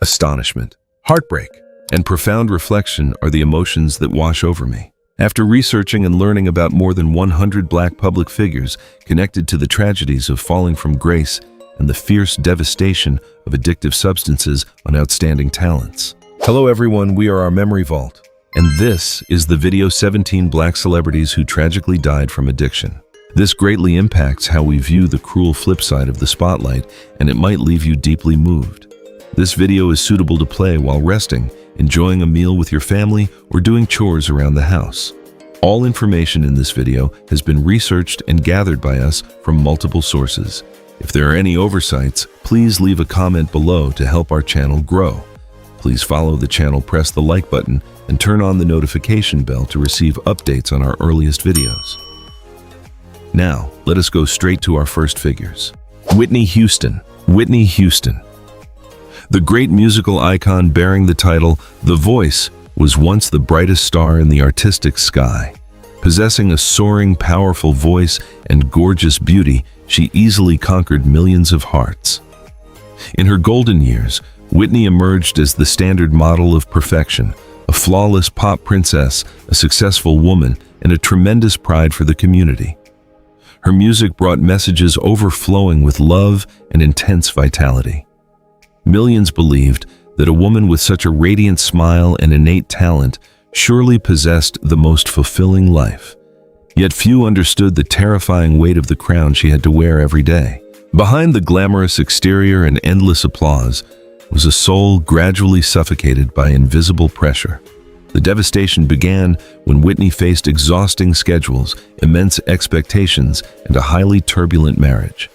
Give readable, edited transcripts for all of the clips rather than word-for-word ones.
astonishment, heartbreak, and profound reflection are the emotions that wash over me. After researching and learning about more than 100 Black public figures connected to the tragedies of falling from grace and the fierce devastation of addictive substances on outstanding talents. Hello everyone, we are our Memory Vault, and this is the video 17 Black celebrities who tragically died from addiction. This greatly impacts how we view the cruel flip side of the spotlight, and it might leave you deeply moved. This video is suitable to play while resting, enjoying a meal with your family, or doing chores around the house. All information in this video has been researched and gathered by us from multiple sources. If there are any oversights, please leave a comment below to help our channel grow. Please follow the channel, press the like button, and turn on the notification bell to receive updates on our earliest videos. Now, let us go straight to our first figures. Whitney Houston. Whitney Houston. The great musical icon bearing the title The Voice was once the brightest star in the artistic sky. Possessing a soaring, powerful voice and gorgeous beauty, she easily conquered millions of hearts. In her golden years, Whitney emerged as the standard model of perfection, a flawless pop princess, a successful woman, and a tremendous pride for the community. Her music brought messages overflowing with love and intense vitality. Millions believed that a woman with such a radiant smile and innate talent surely possessed the most fulfilling life. Yet few understood the terrifying weight of the crown she had to wear every day. Behind the glamorous exterior and endless applause was a soul gradually suffocated by invisible pressure. The devastation began when Whitney faced exhausting schedules, immense expectations, and a highly turbulent marriage.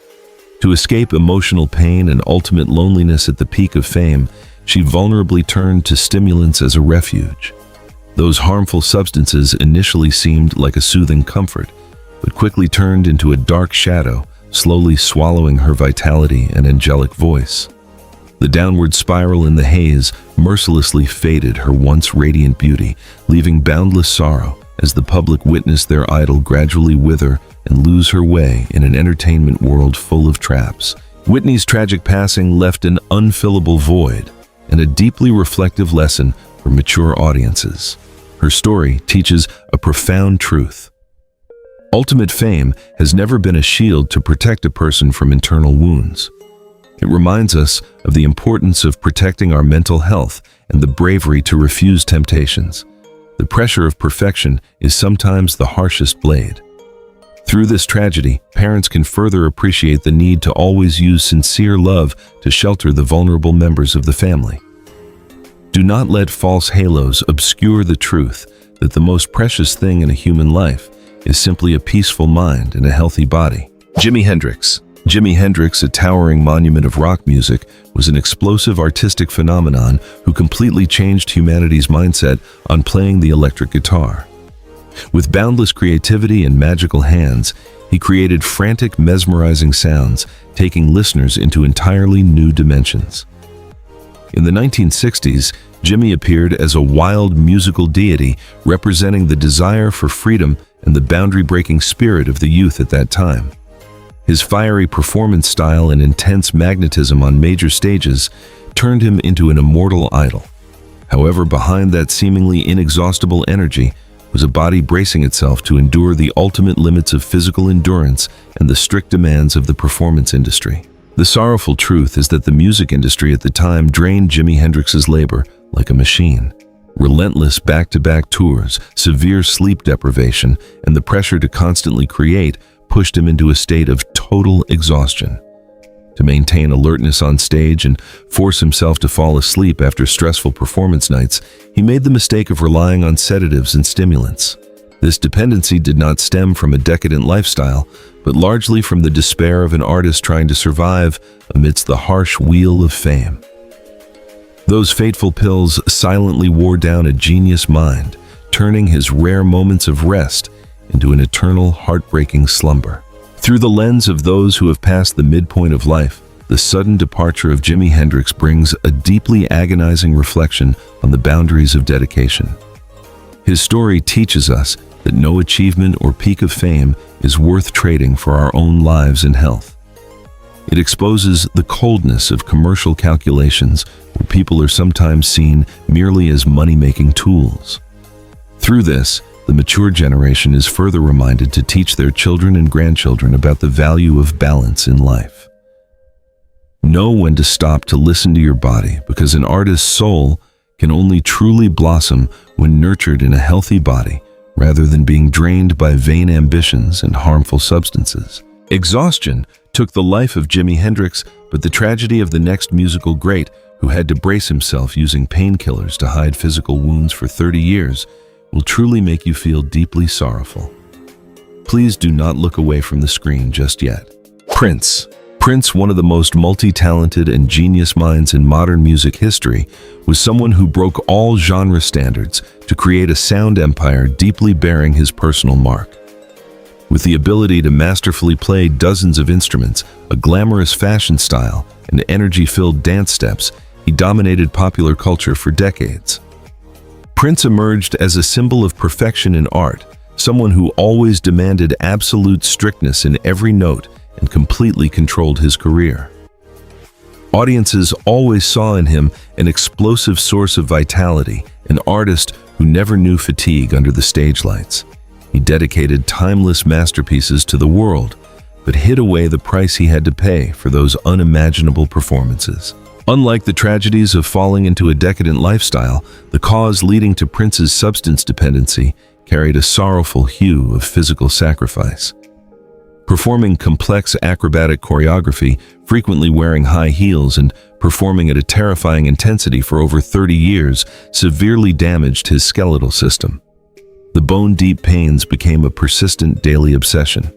To escape emotional pain and ultimate loneliness at the peak of fame, she vulnerably turned to stimulants as a refuge. Those harmful substances initially seemed like a soothing comfort, but quickly turned into a dark shadow, slowly swallowing her vitality and angelic voice. The downward spiral in the haze mercilessly faded her once radiant beauty, leaving boundless sorrow as the public witnessed their idol gradually wither and lose her way in an entertainment world full of traps. Whitney's tragic passing left an unfillable void and a deeply reflective lesson for mature audiences. Her story teaches a profound truth. Ultimate fame has never been a shield to protect a person from internal wounds. It reminds us of the importance of protecting our mental health and the bravery to refuse temptations. The pressure of perfection is sometimes the harshest blade. Through this tragedy, parents can further appreciate the need to always use sincere love to shelter the vulnerable members of the family. Do not let false halos obscure the truth that the most precious thing in a human life is simply a peaceful mind and a healthy body. Jimi Hendrix. Jimi Hendrix, a towering monument of rock music, was an explosive artistic phenomenon who completely changed humanity's mindset on playing the electric guitar. With boundless creativity and magical hands, he created frantic, mesmerizing sounds, taking listeners into entirely new dimensions. In the 1960s, Jimi appeared as a wild musical deity representing the desire for freedom and the boundary-breaking spirit of the youth at that time. His fiery performance style and intense magnetism on major stages turned him into an immortal idol. However, behind that seemingly inexhaustible energy was a body bracing itself to endure the ultimate limits of physical endurance and the strict demands of the performance industry. The sorrowful truth is that the music industry at the time drained Jimi Hendrix's labor like a machine. Relentless back-to-back tours, severe sleep deprivation, and the pressure to constantly create pushed him into a state of total exhaustion. To maintain alertness on stage and force himself to fall asleep after stressful performance nights, he made the mistake of relying on sedatives and stimulants. This dependency did not stem from a decadent lifestyle, but largely from the despair of an artist trying to survive amidst the harsh wheel of fame. Those fateful pills silently wore down a genius mind, turning his rare moments of rest into an eternal, heartbreaking slumber. Through the lens of those who have passed the midpoint of life, the sudden departure of Jimi Hendrix brings a deeply agonizing reflection on the boundaries of dedication. His story teaches us that no achievement or peak of fame is worth trading for our own lives and health. It exposes the coldness of commercial calculations, where people are sometimes seen merely as money-making tools. Through this, the mature generation is further reminded to teach their children and grandchildren about the value of balance in life. Know when to stop to listen to your body, because an artist's soul can only truly blossom when nurtured in a healthy body, rather than being drained by vain ambitions and harmful substances. Exhaustion took the life of Jimi Hendrix, but the tragedy of the next musical great, who had to brace himself using painkillers to hide physical wounds for 30 years, will truly make you feel deeply sorrowful. Please do not look away from the screen just yet. Prince. Prince, one of the most multi-talented and genius minds in modern music history, was someone who broke all genre standards to create a sound empire deeply bearing his personal mark. With the ability to masterfully play dozens of instruments, a glamorous fashion style, and energy-filled dance steps, he dominated popular culture for decades. Prince emerged as a symbol of perfection in art, someone who always demanded absolute strictness in every note and completely controlled his career. Audiences always saw in him an explosive source of vitality, an artist who never knew fatigue under the stage lights. He dedicated timeless masterpieces to the world, but hid away the price he had to pay for those unimaginable performances. Unlike the tragedies of falling into a decadent lifestyle, the cause leading to Prince's substance dependency carried a sorrowful hue of physical sacrifice. Performing complex acrobatic choreography, frequently wearing high heels, and performing at a terrifying intensity for over 30 years severely damaged his skeletal system. The bone-deep pains became a persistent daily obsession.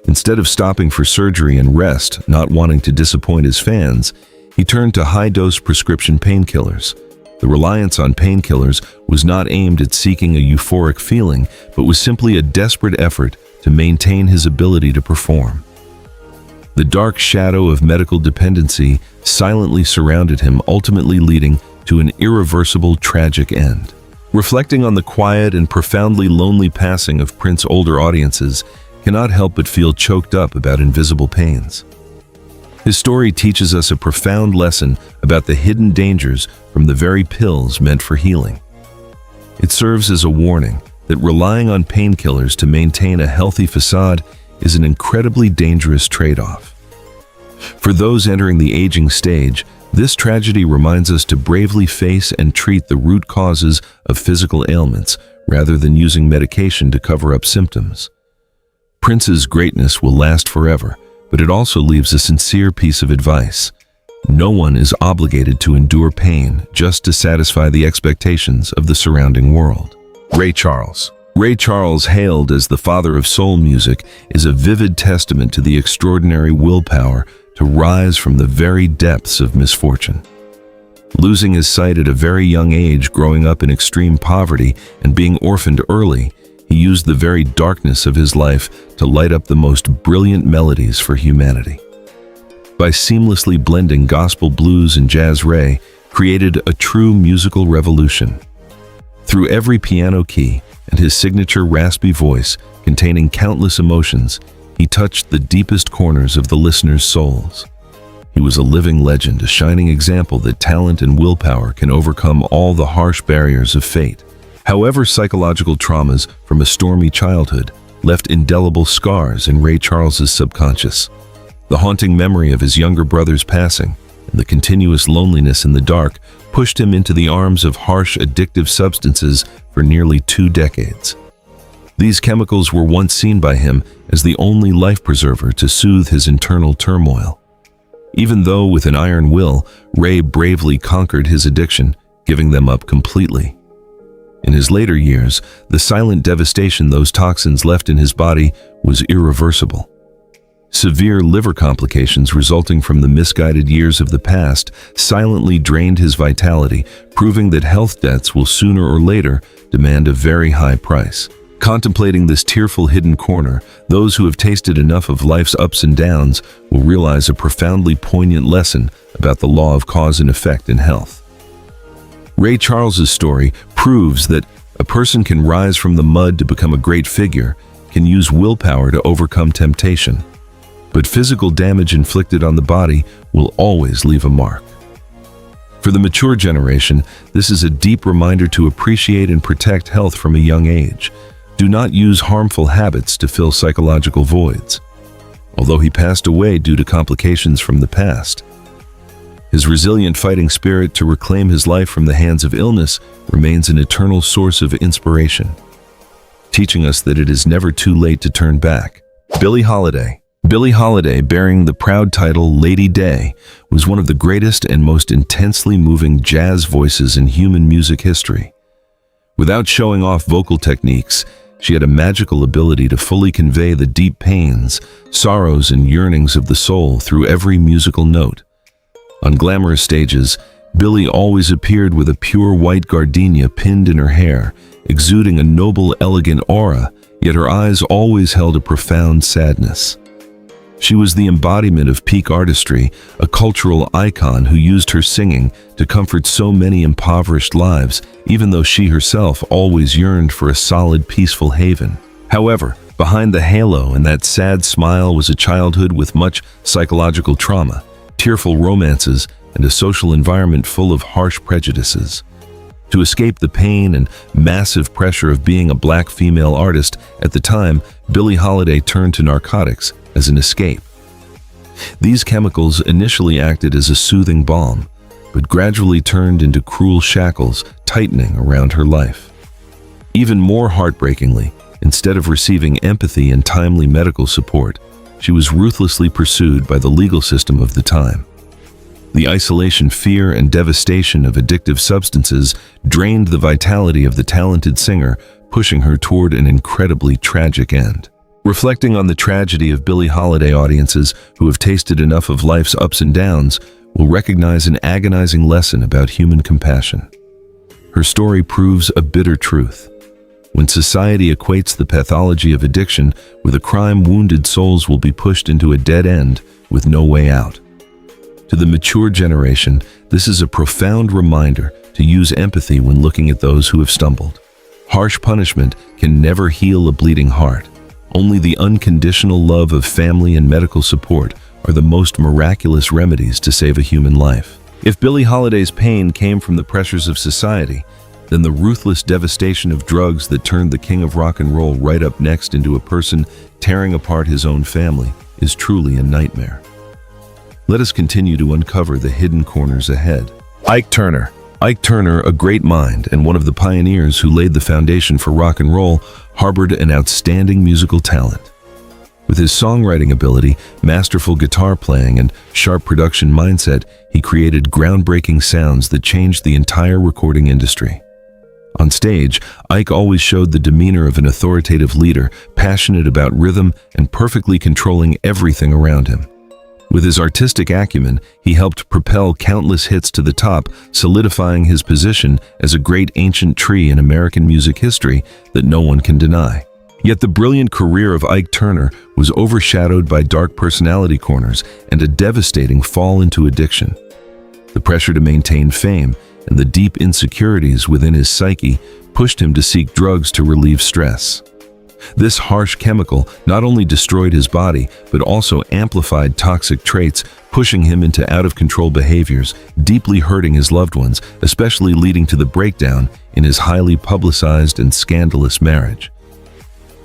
Instead of stopping for surgery and rest, not wanting to disappoint his fans, he turned to high-dose prescription painkillers. The reliance on painkillers was not aimed at seeking a euphoric feeling, but was simply a desperate effort to maintain his ability to perform. The dark shadow of medical dependency silently surrounded him, ultimately leading to an irreversible, tragic end. Reflecting on the quiet and profoundly lonely passing of Prince's older audiences cannot help but feel choked up about invisible pains. His story teaches us a profound lesson about the hidden dangers from the very pills meant for healing. It serves as a warning that relying on painkillers to maintain a healthy facade is an incredibly dangerous trade-off. For those entering the aging stage, this tragedy reminds us to bravely face and treat the root causes of physical ailments rather than using medication to cover up symptoms. Prince's greatness will last forever, but it also leaves a sincere piece of advice. No one is obligated to endure pain just to satisfy the expectations of the surrounding world. Ray Charles. Ray Charles, hailed as the father of soul music, is a vivid testament to the extraordinary willpower to rise from the very depths of misfortune. Losing his sight at a very young age, growing up in extreme poverty, and being orphaned early, he used the very darkness of his life to light up the most brilliant melodies for humanity. By seamlessly blending gospel, blues, and jazz, Ray created a true musical revolution. Through every piano key and his signature raspy voice containing countless emotions, he touched the deepest corners of the listeners' souls. He was a living legend, a shining example that talent and willpower can overcome all the harsh barriers of fate. However, psychological traumas from a stormy childhood left indelible scars in Ray Charles's subconscious. The haunting memory of his younger brother's passing and the continuous loneliness in the dark pushed him into the arms of harsh, addictive substances for nearly 2 decades. These chemicals were once seen by him as the only life preserver to soothe his internal turmoil. Even though with an iron will, Ray bravely conquered his addiction, giving them up completely. In his later years, the silent devastation those toxins left in his body was irreversible. Severe liver complications resulting from the misguided years of the past silently drained his vitality, proving that health debts will sooner or later demand a very high price. Contemplating this tearful hidden corner, those who have tasted enough of life's ups and downs will realize a profoundly poignant lesson about the law of cause and effect in health. Ray Charles's story proves that a person can rise from the mud to become a great figure, can use willpower to overcome temptation, but physical damage inflicted on the body will always leave a mark. For the mature generation, this is a deep reminder to appreciate and protect health from a young age. Do not use harmful habits to fill psychological voids. Although he passed away due to complications from the past, his resilient fighting spirit to reclaim his life from the hands of illness remains an eternal source of inspiration, teaching us that it is never too late to turn back. Billie Holiday. Billie Holiday, bearing the proud title Lady Day, was one of the greatest and most intensely moving jazz voices in human music history. Without showing off vocal techniques, she had a magical ability to fully convey the deep pains, sorrows, and yearnings of the soul through every musical note. On glamorous stages, Billie always appeared with a pure white gardenia pinned in her hair, exuding a noble, elegant aura, yet her eyes always held a profound sadness. She was the embodiment of peak artistry, a cultural icon who used her singing to comfort so many impoverished lives, even though she herself always yearned for a solid, peaceful haven. However, behind the halo and that sad smile was a childhood with much psychological trauma, tearful romances, and a social environment full of harsh prejudices. To escape the pain and massive pressure of being a black female artist at the time, Billie Holiday turned to narcotics as an escape. These chemicals initially acted as a soothing balm, but gradually turned into cruel shackles tightening around her life. Even more heartbreakingly, instead of receiving empathy and timely medical support, she was ruthlessly pursued by the legal system of the time. The isolation, fear, and devastation of addictive substances drained the vitality of the talented singer, pushing her toward an incredibly tragic end. Reflecting on the tragedy of Billie Holiday, audiences who have tasted enough of life's ups and downs will recognize an agonizing lesson about human compassion. Her story proves a bitter truth. When society equates the pathology of addiction with a crime, wounded souls will be pushed into a dead end with no way out. To the mature generation, this is a profound reminder to use empathy when looking at those who have stumbled. Harsh punishment can never heal a bleeding heart. Only the unconditional love of family and medical support are the most miraculous remedies to save a human life. If Billie Holiday's pain came from the pressures of society, then the ruthless devastation of drugs that turned the king of rock and roll right up next into a person tearing apart his own family is truly a nightmare. Let us continue to uncover the hidden corners ahead. Ike Turner. Ike Turner, a great mind and one of the pioneers who laid the foundation for rock and roll, harbored an outstanding musical talent. With his songwriting ability, masterful guitar playing, and sharp production mindset, he created groundbreaking sounds that changed the entire recording industry. On stage, Ike always showed the demeanor of an authoritative leader, passionate about rhythm and perfectly controlling everything around him. With his artistic acumen, he helped propel countless hits to the top, solidifying his position as a great ancient tree in American music history that no one can deny. Yet the brilliant career of Ike Turner was overshadowed by dark personality corners and a devastating fall into addiction. The pressure to maintain fame and the deep insecurities within his psyche pushed him to seek drugs to relieve stress. This harsh chemical not only destroyed his body, but also amplified toxic traits, pushing him into out-of-control behaviors, deeply hurting his loved ones, especially leading to the breakdown in his highly publicized and scandalous marriage.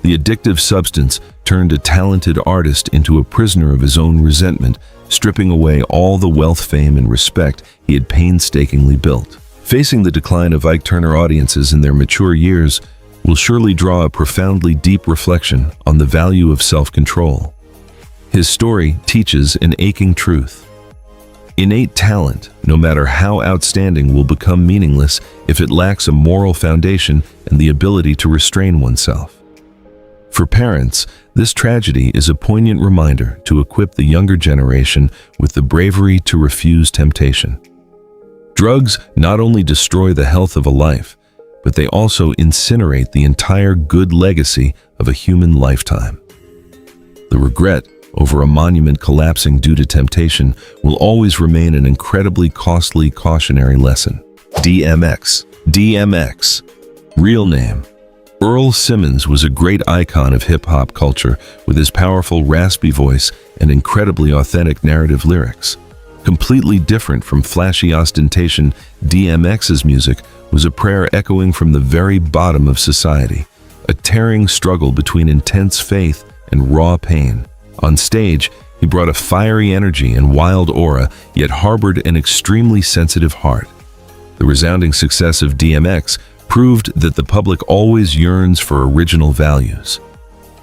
The addictive substance turned a talented artist into a prisoner of his own resentment, stripping away all the wealth, fame, and respect he had painstakingly built. Facing the decline of Ike Turner, audiences in their mature years will surely draw a profoundly deep reflection on the value of self-control. His story teaches an aching truth. Innate talent, no matter how outstanding, will become meaningless if it lacks a moral foundation and the ability to restrain oneself. For parents, this tragedy is a poignant reminder to equip the younger generation with the bravery to refuse temptation. Drugs not only destroy the health of a life, but they also incinerate the entire good legacy of a human lifetime. The regret over a monument collapsing due to temptation will always remain an incredibly costly cautionary lesson. DMX. DMX. Real name: Earl Simmons, was a great icon of hip-hop culture with his powerful, raspy voice and incredibly authentic narrative lyrics. Completely different from flashy ostentation, DMX's music was a prayer echoing from the very bottom of society, a tearing struggle between intense faith and raw pain. On stage, he brought a fiery energy and wild aura, yet harbored an extremely sensitive heart. The resounding success of DMX proved that the public always yearns for original values.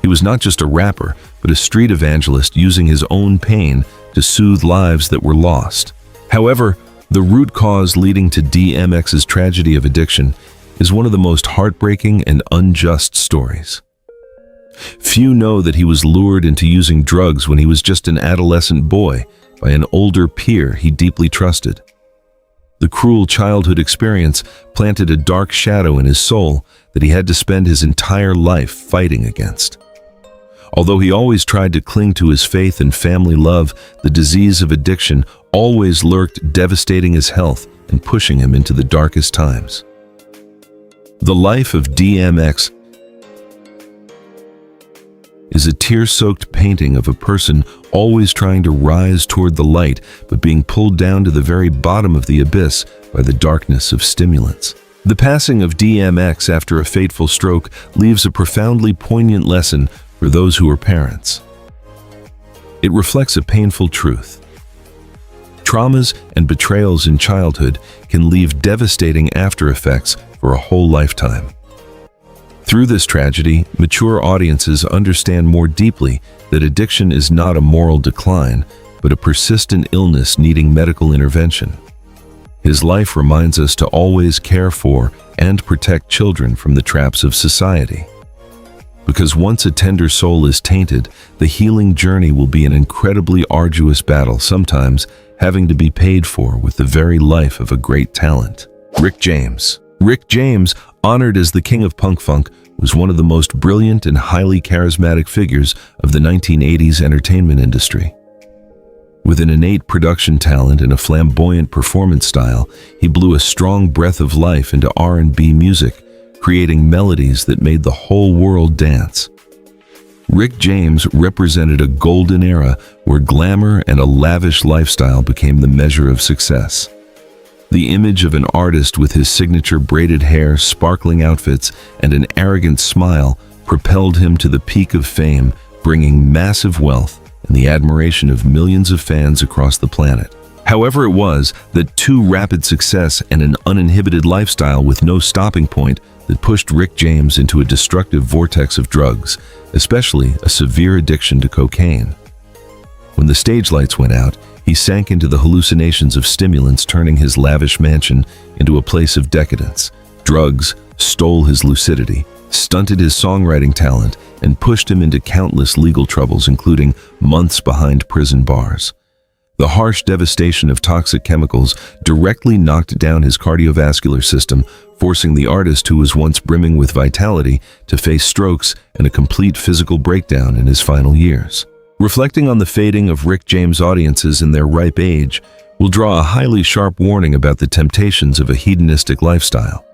He was not just a rapper, but a street evangelist using his own pain to soothe lives that were lost. However, the root cause leading to DMX's tragedy of addiction is one of the most heartbreaking and unjust stories. Few know that he was lured into using drugs when he was just an adolescent boy by an older peer he deeply trusted. The cruel childhood experience planted a dark shadow in his soul that he had to spend his entire life fighting against. Although he always tried to cling to his faith and family love, the disease of addiction always lurked, devastating his health and pushing him into the darkest times. The life of DMX is a tear-soaked painting of a person always trying to rise toward the light, but being pulled down to the very bottom of the abyss by the darkness of stimulants. The passing of DMX after a fateful stroke leaves a profoundly poignant lesson for those who are parents. It reflects a painful truth. Traumas and betrayals in childhood can leave devastating after effects for a whole lifetime. Through this tragedy, mature audiences understand more deeply that addiction is not a moral decline, but a persistent illness needing medical intervention. His life reminds us to always care for and protect children from the traps of society. Because once a tender soul is tainted, the healing journey will be an incredibly arduous battle, sometimes having to be paid for with the very life of a great talent. Rick James. Rick James, honored as the king of punk funk, was one of the most brilliant and highly charismatic figures of the 1980s entertainment industry. With an innate production talent and a flamboyant performance style, he blew a strong breath of life into R&B music, creating melodies that made the whole world dance. Rick James represented a golden era where glamour and a lavish lifestyle became the measure of success. The image of an artist with his signature braided hair, sparkling outfits, and an arrogant smile propelled him to the peak of fame, bringing massive wealth and the admiration of millions of fans across the planet. However, it was that too rapid success and an uninhibited lifestyle with no stopping point that pushed Rick James into a destructive vortex of drugs, especially a severe addiction to cocaine. When the stage lights went out, he sank into the hallucinations of stimulants, turning his lavish mansion into a place of decadence. Drugs stole his lucidity, stunted his songwriting talent, and pushed him into countless legal troubles, including months behind prison bars. The harsh devastation of toxic chemicals directly knocked down his cardiovascular system, forcing the artist, who was once brimming with vitality, to face strokes and a complete physical breakdown in his final years. Reflecting on the fading of Rick James, audiences in their ripe age will draw a highly sharp warning about the temptations of a hedonistic lifestyle.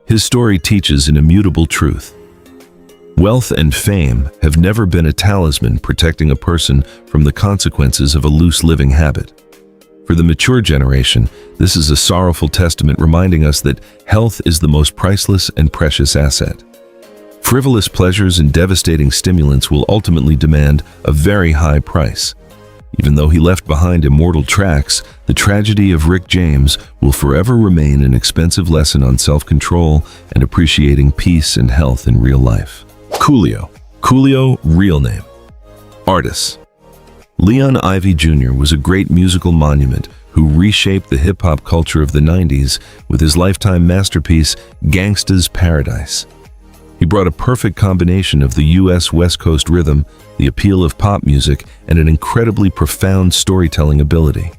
His story teaches an immutable truth. Wealth and fame have never been a talisman protecting a person from the consequences of a loose living habit. For the mature generation, this is a sorrowful testament reminding us that health is the most priceless and precious asset. Frivolous pleasures and devastating stimulants will ultimately demand a very high price. Even though he left behind immortal tracks, the tragedy of Rick James will forever remain an expensive lesson on self-control and appreciating peace and health in real life. Coolio. Coolio, real name. Artist. Leon Ivy Jr. was a great musical monument who reshaped the hip-hop culture of the 90s with his lifetime masterpiece, Gangsta's Paradise. He brought a perfect combination of the U.S. West Coast rhythm, the appeal of pop music, and an incredibly profound storytelling ability.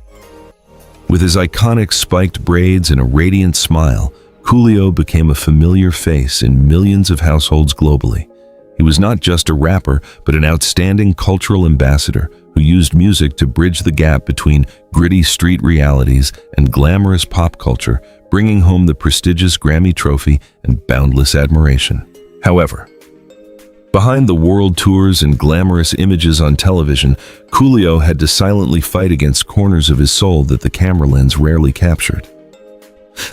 With his iconic spiked braids and a radiant smile, Coolio became a familiar face in millions of households globally. He was not just a rapper, but an outstanding cultural ambassador who used music to bridge the gap between gritty street realities and glamorous pop culture, bringing home the prestigious Grammy trophy and boundless admiration. However, Behind the world tours and glamorous images on television, Coolio had to silently fight against corners of his soul that the camera lens rarely captured.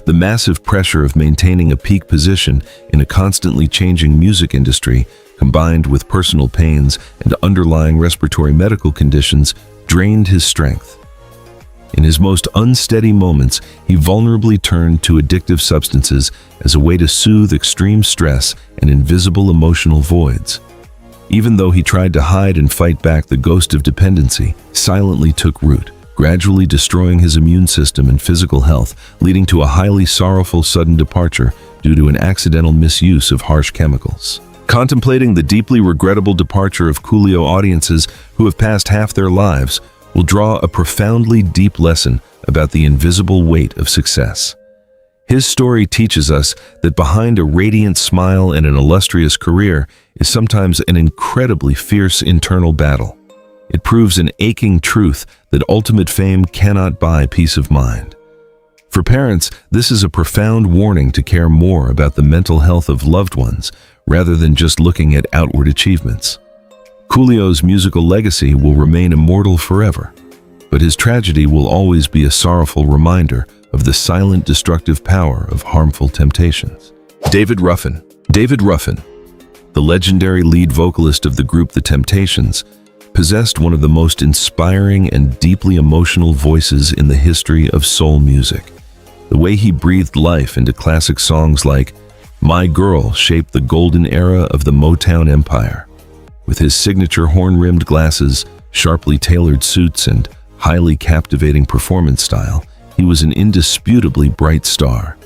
The massive pressure of maintaining a peak position in a constantly changing music industry, combined with personal pains and underlying respiratory medical conditions, drained his strength. In his most unsteady moments, he vulnerably turned to addictive substances as a way to soothe extreme stress and invisible emotional voids. Even though he tried to hide and fight back, the ghost of dependency silently took root, gradually destroying his immune system and physical health, leading to a highly sorrowful sudden departure due to an accidental misuse of harsh chemicals. Contemplating the deeply regrettable departure of Coolio, audiences who have passed half their lives will draw a profoundly deep lesson about the invisible weight of success. His story teaches us that behind a radiant smile and an illustrious career is sometimes an incredibly fierce internal battle. It proves an aching truth that ultimate fame cannot buy peace of mind. For parents, this is a profound warning to care more about the mental health of loved ones rather than just looking at outward achievements. Coolio's musical legacy will remain immortal forever, but his tragedy will always be a sorrowful reminder of the silent destructive power of harmful temptations. David Ruffin. David Ruffin, the legendary lead vocalist of the group The Temptations, possessed one of the most inspiring and deeply emotional voices in the history of soul music. The way he breathed life into classic songs like My Girl shaped the golden era of the Motown empire. With his signature horn-rimmed glasses, sharply tailored suits, and highly captivating performance style, he was an indisputably bright star.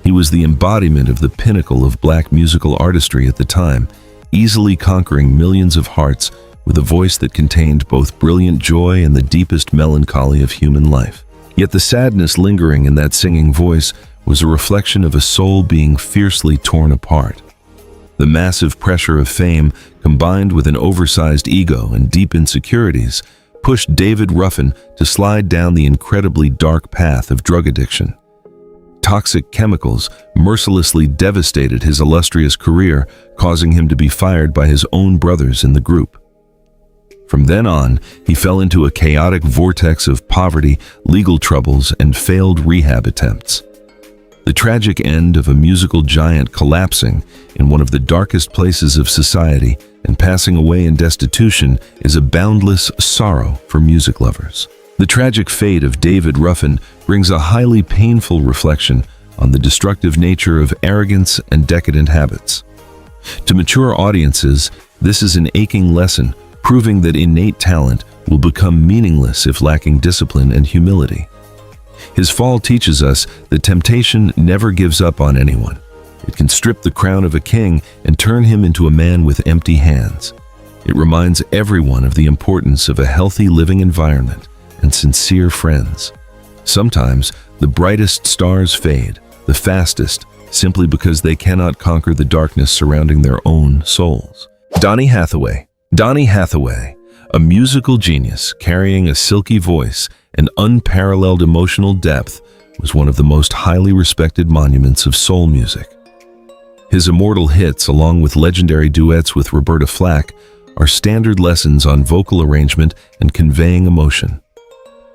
He was the embodiment of the pinnacle of black musical artistry at the time, easily conquering millions of hearts with a voice that contained both brilliant joy and the deepest melancholy of human life. Yet the sadness lingering in that singing voice was a reflection of a soul being fiercely torn apart. The massive pressure of fame, combined with an oversized ego and deep insecurities, pushed David Ruffin to slide down the incredibly dark path of drug addiction. Toxic chemicals mercilessly devastated his illustrious career, causing him to be fired by his own brothers in the group. From then on, he fell into a chaotic vortex of poverty, legal troubles, and failed rehab attempts. The tragic end of a musical giant collapsing in one of the darkest places of society and passing away in destitution is a boundless sorrow for music lovers. The tragic fate of David Ruffin brings a highly painful reflection on the destructive nature of arrogance and decadent habits. To mature audiences, this is an aching lesson, proving that innate talent will become meaningless if lacking discipline and humility. His fall teaches us that temptation never gives up on anyone. It can strip the crown of a king and turn him into a man with empty hands. It reminds everyone of the importance of a healthy living environment and sincere friends. Sometimes, the brightest stars fade, the fastest, simply because they cannot conquer the darkness surrounding their own souls. Donny Hathaway. Donny Hathaway, a musical genius carrying a silky voice and unparalleled emotional depth, was one of the most highly respected monuments of soul music. His immortal hits, along with legendary duets with Roberta Flack, are standard lessons on vocal arrangement and conveying emotion.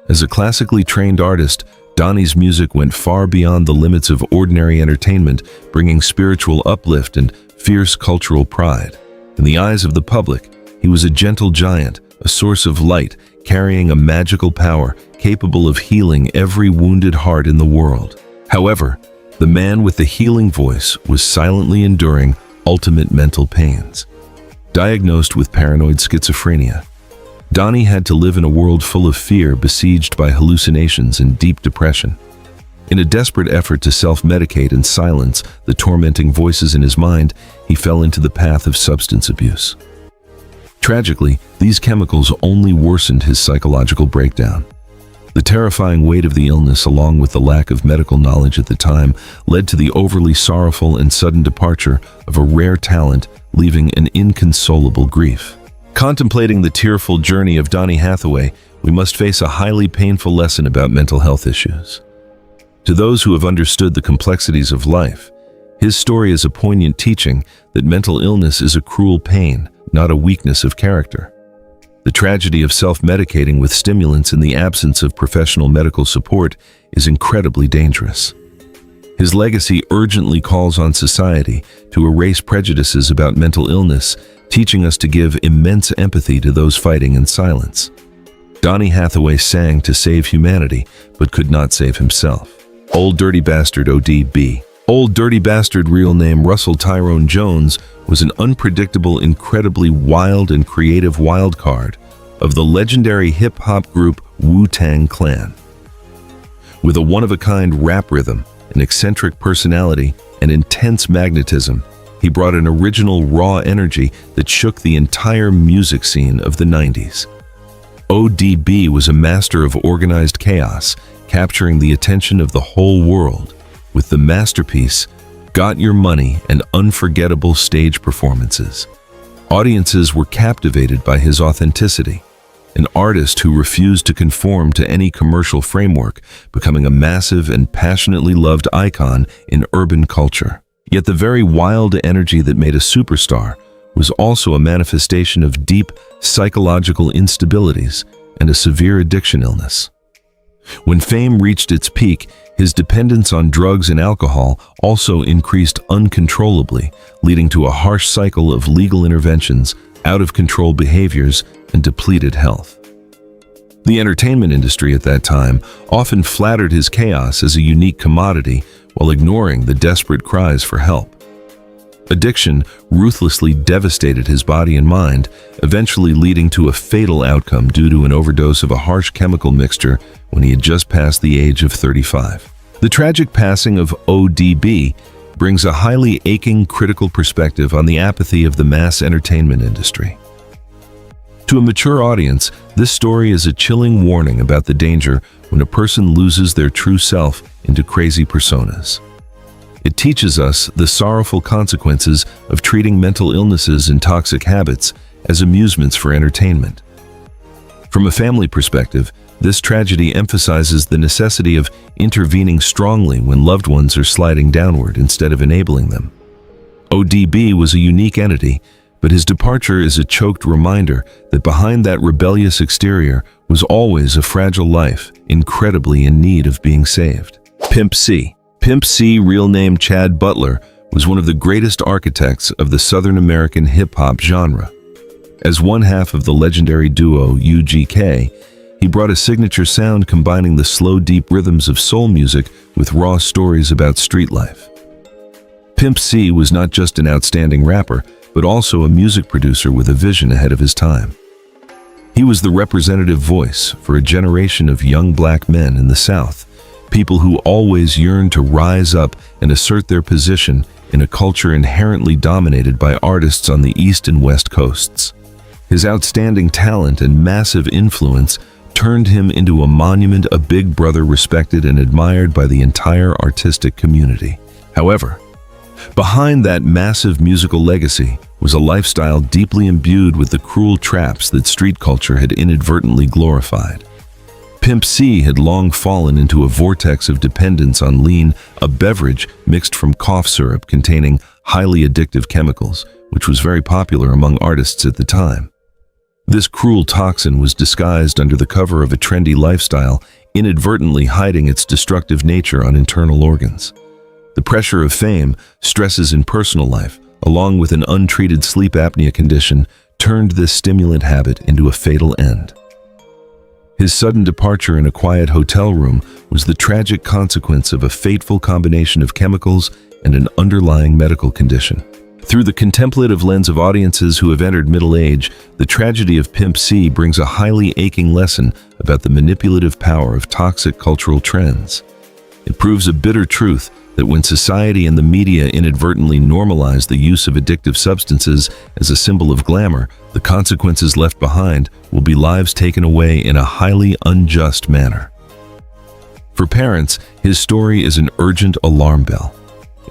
As a classically trained artist, Donny's music went far beyond the limits of ordinary entertainment, bringing spiritual uplift and fierce cultural pride. In the eyes of the public, he was a gentle giant, a source of light, carrying a magical power capable of healing every wounded heart in the world. However, the man with the healing voice was silently enduring ultimate mental pains. Diagnosed with paranoid schizophrenia, Donny had to live in a world full of fear, besieged by hallucinations and deep depression. In a desperate effort to self-medicate and silence the tormenting voices in his mind, he fell into the path of substance abuse. Tragically, these chemicals only worsened his psychological breakdown. The terrifying weight of the illness, along with the lack of medical knowledge at the time, led to the overly sorrowful and sudden departure of a rare talent, leaving an inconsolable grief. Contemplating the tearful journey of Donny Hathaway, we must face a highly painful lesson about mental health issues. To those who have understood the complexities of life, His story is a poignant teaching that mental illness is a cruel pain, not a weakness of character. The tragedy of self-medicating with stimulants in the absence of professional medical support is incredibly dangerous. His legacy urgently calls on society to erase prejudices about mental illness, teaching us to give immense empathy to those fighting in silence. Donny Hathaway sang to save humanity, but could not save himself. Old Dirty Bastard ODB. Old Dirty Bastard, real name Russell Tyrone Jones, was an unpredictable, incredibly wild and creative wildcard of the legendary hip-hop group Wu-Tang Clan. With a one-of-a-kind rap rhythm, an eccentric personality, and intense magnetism, he brought an original, raw energy that shook the entire music scene of the 90s. ODB was a master of organized chaos, capturing the attention of the whole world with the masterpiece Got Your Money and unforgettable stage performances. Audiences were captivated by his authenticity, an artist who refused to conform to any commercial framework, becoming a massive and passionately loved icon in urban culture. Yet the very wild energy that made a superstar was also a manifestation of deep psychological instabilities and a severe addiction illness. When fame reached its peak, his dependence on drugs and alcohol also increased uncontrollably, leading to a harsh cycle of legal interventions, out-of-control behaviors, and depleted health. The entertainment industry at that time often flattered his chaos as a unique commodity while ignoring the desperate cries for help. Addiction ruthlessly devastated his body and mind, eventually leading to a fatal outcome due to an overdose of a harsh chemical mixture when he had just passed the age of 35. The tragic passing of ODB brings a highly aching, critical perspective on the apathy of the mass entertainment industry. To a mature audience, this story is a chilling warning about the danger when a person loses their true self into crazy personas. It teaches us the sorrowful consequences of treating mental illnesses and toxic habits as amusements for entertainment. From a family perspective, this tragedy emphasizes the necessity of intervening strongly when loved ones are sliding downward instead of enabling them. ODB was a unique entity, but his departure is a choked reminder that behind that rebellious exterior was always a fragile life, incredibly in need of being saved. Pimp C. Pimp C, real name Chad Butler, was one of the greatest architects of the Southern American hip-hop genre. As one half of the legendary duo UGK, he brought a signature sound combining the slow, deep rhythms of soul music with raw stories about street life. Pimp C was not just an outstanding rapper, but also a music producer with a vision ahead of his time. He was the representative voice for a generation of young black men in the South, people who always yearned to rise up and assert their position in a culture inherently dominated by artists on the East and West coasts. His outstanding talent and massive influence turned him into a monument, a big brother respected and admired by the entire artistic community. However, behind that massive musical legacy was a lifestyle deeply imbued with the cruel traps that street culture had inadvertently glorified. Pimp C had long fallen into a vortex of dependence on lean, a beverage mixed from cough syrup containing highly addictive chemicals, which was very popular among artists at the time. This cruel toxin was disguised under the cover of a trendy lifestyle, inadvertently hiding its destructive nature on internal organs. The pressure of fame, stresses in personal life, along with an untreated sleep apnea condition, turned this stimulant habit into a fatal end. His sudden departure in a quiet hotel room was the tragic consequence of a fateful combination of chemicals and an underlying medical condition. Through the contemplative lens of audiences who have entered middle age, the tragedy of Pimp C brings a highly aching lesson about the manipulative power of toxic cultural trends. It proves a bitter truth that when society and the media inadvertently normalize the use of addictive substances as a symbol of glamour, the consequences left behind will be lives taken away in a highly unjust manner. For parents, his story is an urgent alarm bell.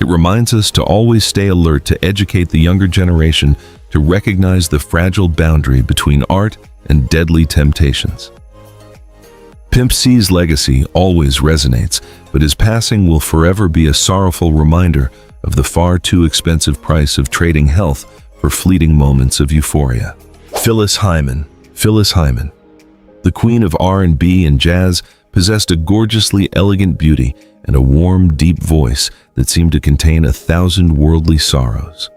It reminds us to always stay alert to educate the younger generation to recognize the fragile boundary between art and deadly temptations. Pimp C's legacy always resonates, but his passing will forever be a sorrowful reminder of the far too expensive price of trading health for fleeting moments of euphoria. Phyllis Hyman. Phyllis Hyman, the queen of R&B and jazz, possessed a gorgeously elegant beauty and a warm, deep voice that seemed to contain 1,000 worldly sorrows.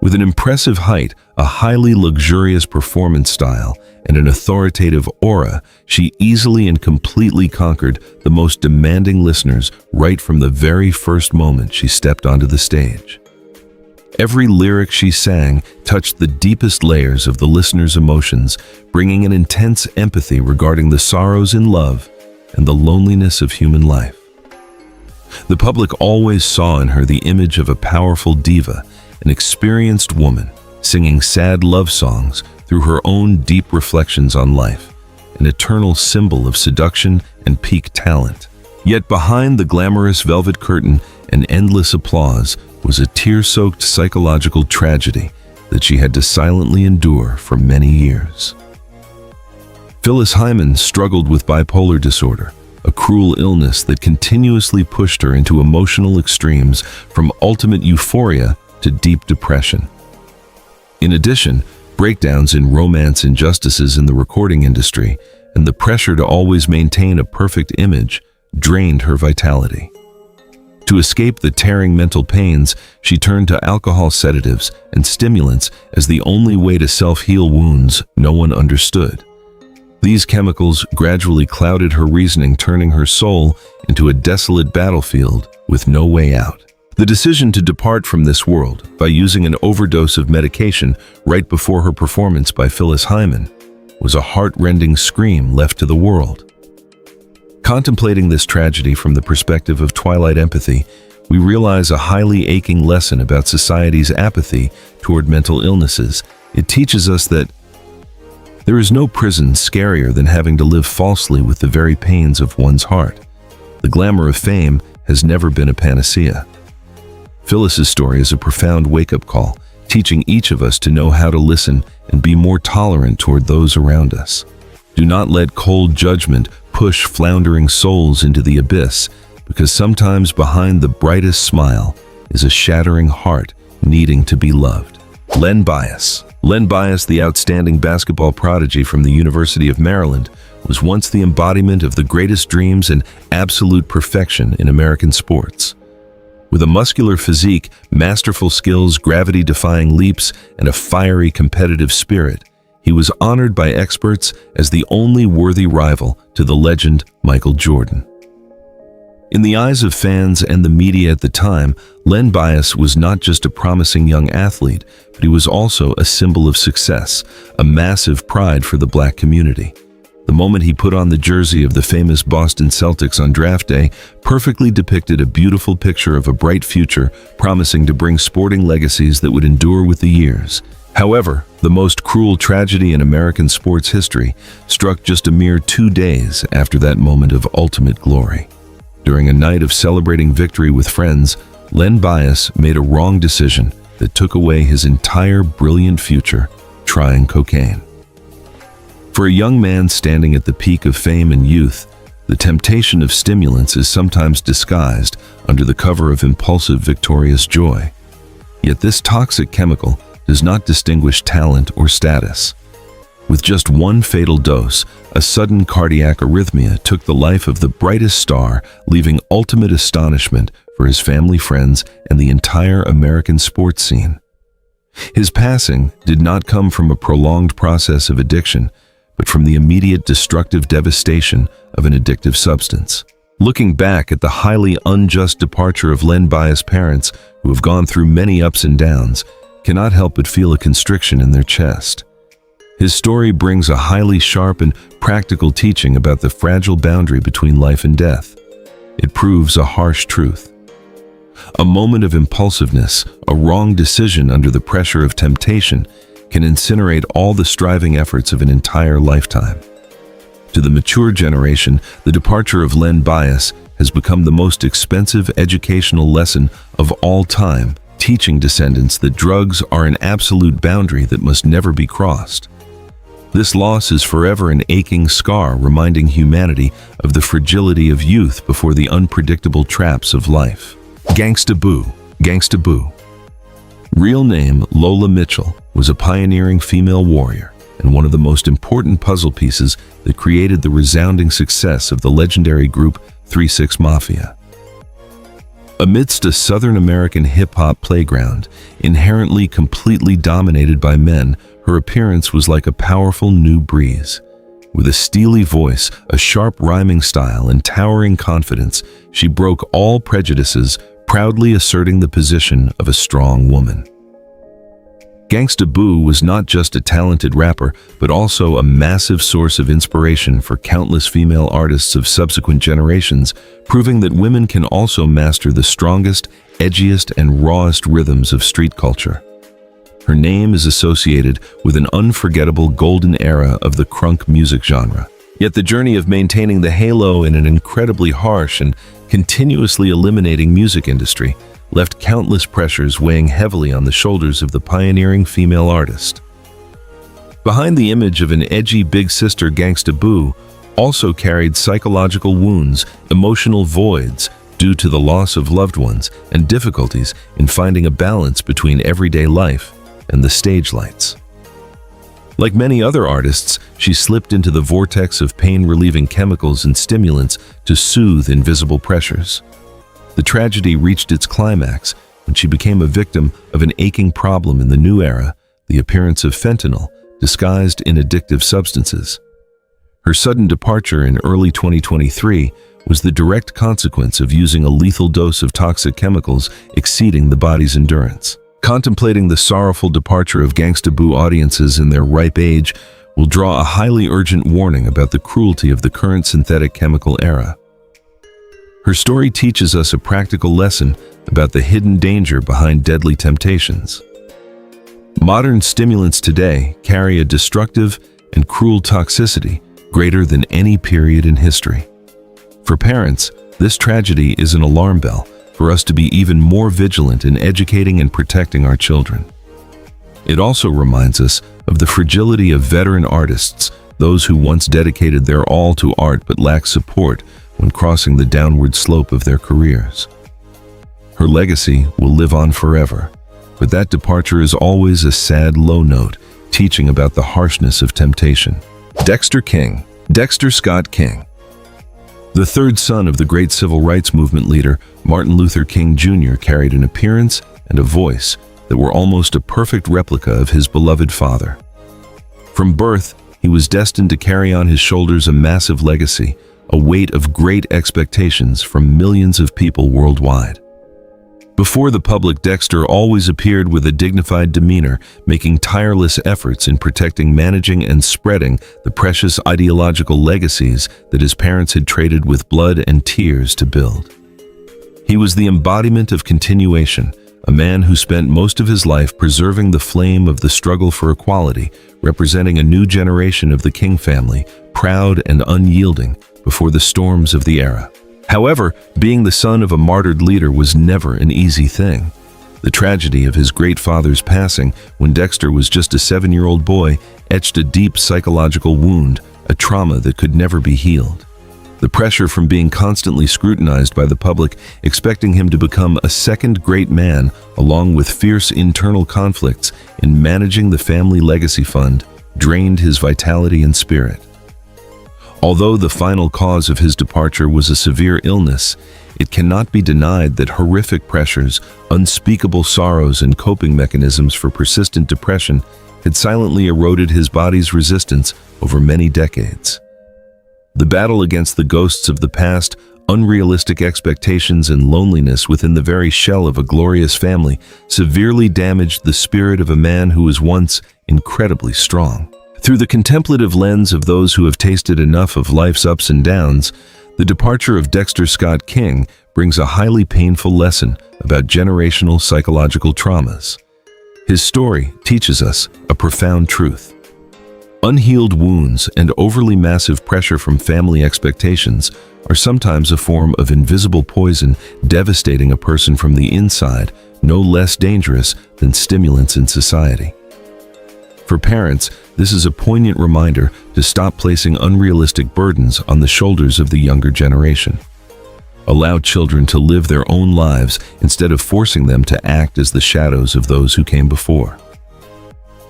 With an impressive height, a highly luxurious performance style, and an authoritative aura, she easily and completely conquered the most demanding listeners right from the very first moment she stepped onto the stage. Every lyric she sang touched the deepest layers of the listener's emotions, bringing an intense empathy regarding the sorrows in love and the loneliness of human life. The public always saw in her the image of a powerful diva, an experienced woman, singing sad love songs through her own deep reflections on life, an eternal symbol of seduction and peak talent. Yet behind the glamorous velvet curtain and endless applause was a tear-soaked psychological tragedy that she had to silently endure for many years. Phyllis Hyman struggled with bipolar disorder, a cruel illness that continuously pushed her into emotional extremes from ultimate euphoria to deep depression. In addition, breakdowns in romance injustices in the recording industry and the pressure to always maintain a perfect image drained her vitality. To escape the tearing mental pains, she turned to alcohol sedatives and stimulants as the only way to self-heal wounds no one understood. These chemicals gradually clouded her reasoning, turning her soul into a desolate battlefield with no way out. The decision to depart from this world by using an overdose of medication right before her performance by Phyllis Hyman was a heart-rending scream left to the world. Contemplating this tragedy from the perspective of Twilight empathy, we realize a highly aching lesson about society's apathy toward mental illnesses. It teaches us that there is no prison scarier than having to live falsely with the very pains of one's heart. The glamour of fame has never been a panacea. Phyllis's story is a profound wake-up call, teaching each of us to know how to listen and be more tolerant toward those around us. Do not let cold judgment push floundering souls into the abyss, because sometimes behind the brightest smile is a shattering heart needing to be loved. Len Bias. Len Bias, the outstanding basketball prodigy from the University of Maryland, was once the embodiment of the greatest dreams and absolute perfection in American sports. With a muscular physique, masterful skills, gravity-defying leaps, and a fiery competitive spirit, he was honored by experts as the only worthy rival to the legend Michael Jordan. In the eyes of fans and the media at the time, Len Bias was not just a promising young athlete, but he was also a symbol of success, a massive pride for the black community. The moment he put on the jersey of the famous Boston Celtics on draft day perfectly depicted a beautiful picture of a bright future promising to bring sporting legacies that would endure with the years. However, the most cruel tragedy in American sports history struck just a mere 2 days after that moment of ultimate glory. During a night of celebrating victory with friends, Len Bias made a wrong decision that took away his entire brilliant future, trying cocaine. For a young man standing at the peak of fame and youth, the temptation of stimulants is sometimes disguised under the cover of impulsive, victorious joy. Yet this toxic chemical does not distinguish talent or status. With just one fatal dose, a sudden cardiac arrhythmia took the life of the brightest star, leaving ultimate astonishment for his family, friends, and the entire American sports scene. His passing did not come from a prolonged process of addiction, but from the immediate destructive devastation of an addictive substance. Looking back at the highly unjust departure of Len Bias' parents, who have gone through many ups and downs, cannot help but feel a constriction in their chest. His story brings a highly sharp and practical teaching about the fragile boundary between life and death. It proves a harsh truth. A moment of impulsiveness, a wrong decision under the pressure of temptation, can incinerate all the striving efforts of an entire lifetime. To the mature generation, the departure of Len Bias has become the most expensive educational lesson of all time, teaching descendants that drugs are an absolute boundary that must never be crossed. This loss is forever an aching scar, reminding humanity of the fragility of youth before the unpredictable traps of life. Gangsta Boo. Gangsta Boo. Real name Lola Mitchell was a pioneering female warrior and one of the most important puzzle pieces that created the resounding success of the legendary group 3-6 Mafia. Amidst a Southern American hip-hop playground, inherently completely dominated by men, her appearance was like a powerful new breeze. With a steely voice, a sharp rhyming style, and towering confidence, she broke all prejudices, proudly asserting the position of a strong woman. Gangsta Boo was not just a talented rapper, but also a massive source of inspiration for countless female artists of subsequent generations, proving that women can also master the strongest, edgiest, and rawest rhythms of street culture. Her name is associated with an unforgettable golden era of the crunk music genre. Yet the journey of maintaining the halo in an incredibly harsh and continuously eliminating music industry left countless pressures weighing heavily on the shoulders of the pioneering female artist. Behind the image of an edgy big sister, Gangsta Boo also carried psychological wounds, emotional voids due to the loss of loved ones, and difficulties in finding a balance between everyday life and the stage lights. Like many other artists, she slipped into the vortex of pain-relieving chemicals and stimulants to soothe invisible pressures. The tragedy reached its climax when she became a victim of an aching problem in the new era, the appearance of fentanyl disguised in addictive substances. Her sudden departure in early 2023 was the direct consequence of using a lethal dose of toxic chemicals exceeding the body's endurance. Contemplating the sorrowful departure of Gangsta Boo, audiences in their ripe age will draw a highly urgent warning about the cruelty of the current synthetic chemical era. Her story teaches us a practical lesson about the hidden danger behind deadly temptations. Modern stimulants today carry a destructive and cruel toxicity greater than any period in history. For parents, this tragedy is an alarm bell for us to be even more vigilant in educating and protecting our children. It also reminds us of the fragility of veteran artists, those who once dedicated their all to art but lacked support when crossing the downward slope of their careers. Her legacy will live on forever, but that departure is always a sad low note, teaching about the harshness of temptation. Dexter Scott King. The third son of the great civil rights movement leader, Martin Luther King Jr., carried an appearance and a voice that were almost a perfect replica of his beloved father. From birth, he was destined to carry on his shoulders a massive legacy, a weight of great expectations from millions of people worldwide. Before the public, Dexter always appeared with a dignified demeanor, making tireless efforts in protecting, managing, and spreading the precious ideological legacies that his parents had traded with blood and tears to build. He was the embodiment of continuation, a man who spent most of his life preserving the flame of the struggle for equality, representing a new generation of the King family, proud and unyielding before the storms of the era. However, being the son of a martyred leader was never an easy thing. The tragedy of his great father's passing when Dexter was just a 7-year-old boy etched a deep psychological wound, a trauma that could never be healed. The pressure from being constantly scrutinized by the public, expecting him to become a second great man, along with fierce internal conflicts in managing the family legacy fund, drained his vitality and spirit. Although the final cause of his departure was a severe illness, it cannot be denied that horrific pressures, unspeakable sorrows, and coping mechanisms for persistent depression had silently eroded his body's resistance over many decades. The battle against the ghosts of the past, unrealistic expectations, and loneliness within the very shell of a glorious family severely damaged the spirit of a man who was once incredibly strong. Through the contemplative lens of those who have tasted enough of life's ups and downs, the departure of Dexter Scott King brings a highly painful lesson about generational psychological traumas. His story teaches us a profound truth. Unhealed wounds and overly massive pressure from family expectations are sometimes a form of invisible poison, devastating a person from the inside, no less dangerous than stimulants in society. For parents, this is a poignant reminder to stop placing unrealistic burdens on the shoulders of the younger generation. Allow children to live their own lives instead of forcing them to act as the shadows of those who came before.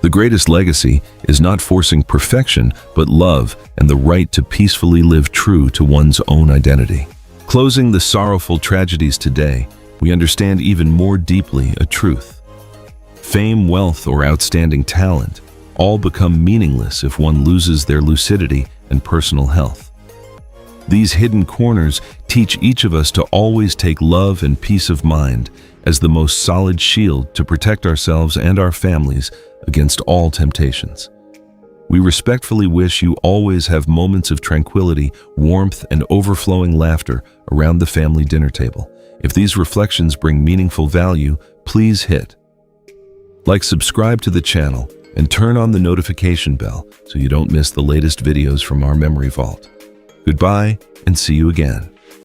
The greatest legacy is not forcing perfection, but love and the right to peacefully live true to one's own identity. Closing the sorrowful tragedies today, we understand even more deeply a truth. Fame, wealth, or outstanding talent all become meaningless if one loses their lucidity and personal health. These hidden corners teach each of us to always take love and peace of mind as the most solid shield to protect ourselves and our families against all temptations. We respectfully wish you always have moments of tranquility, warmth, and overflowing laughter around the family dinner table. If these reflections bring meaningful value, please hit like, subscribe to the channel, and turn on the notification bell so you don't miss the latest videos from our memory vault. Goodbye, and see you again.